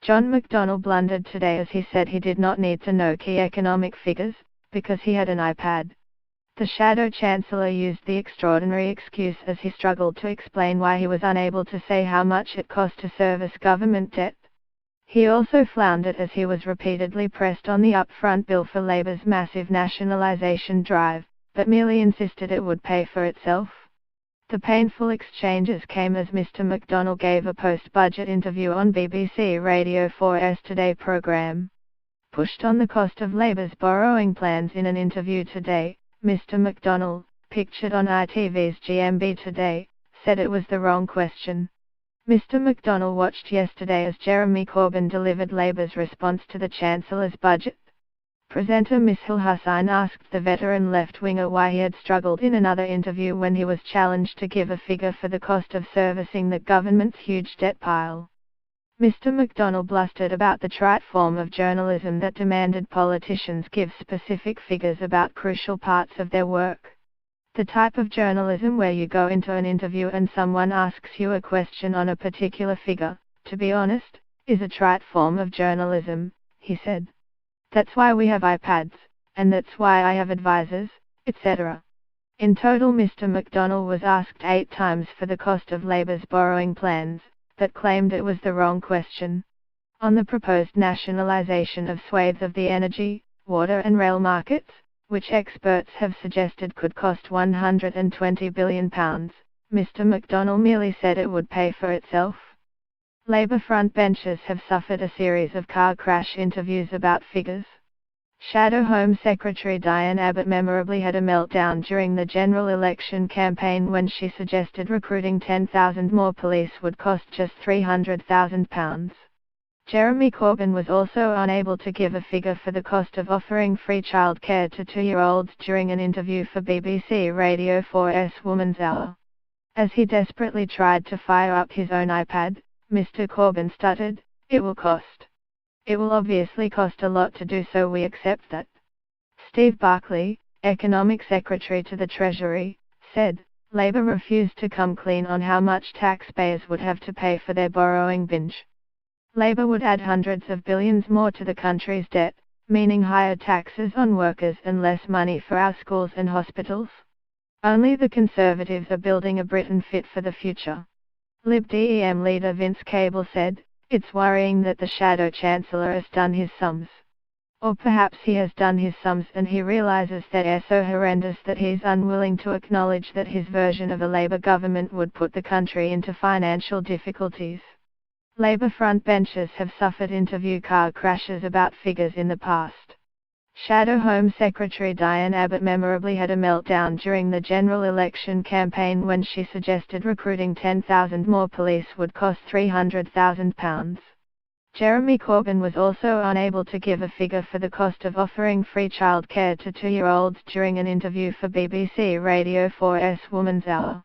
John McDonnell blundered today as he said he did not need to know key economic figures, because he had an iPad. The Shadow Chancellor used the extraordinary excuse as he struggled to explain why he was unable to say how much it cost to service government debt. He also floundered as he was repeatedly pressed on the upfront bill for Labour's massive nationalisation drive, but merely insisted it would pay for itself. The painful exchanges came as Mr McDonnell gave a post-budget interview on BBC Radio 4's Today programme. Pushed on the cost of Labour's borrowing plans in an interview today, Mr McDonnell, pictured on ITV's GMB Today, said it was the wrong question. Mr McDonnell watched yesterday as Jeremy Corbyn delivered Labour's response to the Chancellor's budget. Presenter Mishal Hussain asked the veteran left-winger why he had struggled in another interview when he was challenged to give a figure for the cost of servicing the government's huge debt pile. Mr McDonnell blustered about the trite form of journalism that demanded politicians give specific figures about crucial parts of their work. The type of journalism where you go into an interview and someone asks you a question on a particular figure, to be honest, is a trite form of journalism, he said. That's why we have iPads, and that's why I have advisors, etc. In total, Mr McDonnell was asked 8 times for the cost of Labour's borrowing plans, but claimed it was the wrong question. On the proposed nationalisation of swathes of the energy, water and rail markets, which experts have suggested could cost £120 billion, Mr McDonnell merely said it would pay for itself. Labour frontbenchers have suffered a series of car crash interviews about figures. Shadow Home Secretary Diane Abbott memorably had a meltdown during the general election campaign when she suggested recruiting 10,000 more police would cost just £300,000. Jeremy Corbyn was also unable to give a figure for the cost of offering free childcare to 2-year-olds during an interview for BBC Radio 4's Woman's Hour. As he desperately tried to fire up his own iPad, Mr Corbyn stuttered, "It will cost. It will obviously cost a lot to do so, we accept that." Steve Barclay, Economic Secretary to the Treasury, said, Labour refused to come clean on how much taxpayers would have to pay for their borrowing binge. Labour would add hundreds of billions more to the country's debt, meaning higher taxes on workers and less money for our schools and hospitals. Only the Conservatives are building a Britain fit for the future. Lib Dem leader Vince Cable said, "It's worrying that the Shadow Chancellor has done his sums. Or perhaps he has done his sums and he realises they're so horrendous that he's unwilling to acknowledge that his version of a Labour government would put the country into financial difficulties." Labour frontbenchers have suffered interview car crashes about figures in the past. Shadow Home Secretary Diane Abbott memorably had a meltdown during the general election campaign when she suggested recruiting 10,000 more police would cost £300,000. Jeremy Corbyn was also unable to give a figure for the cost of offering free childcare to 2-year-olds during an interview for BBC Radio 4's Woman's Hour.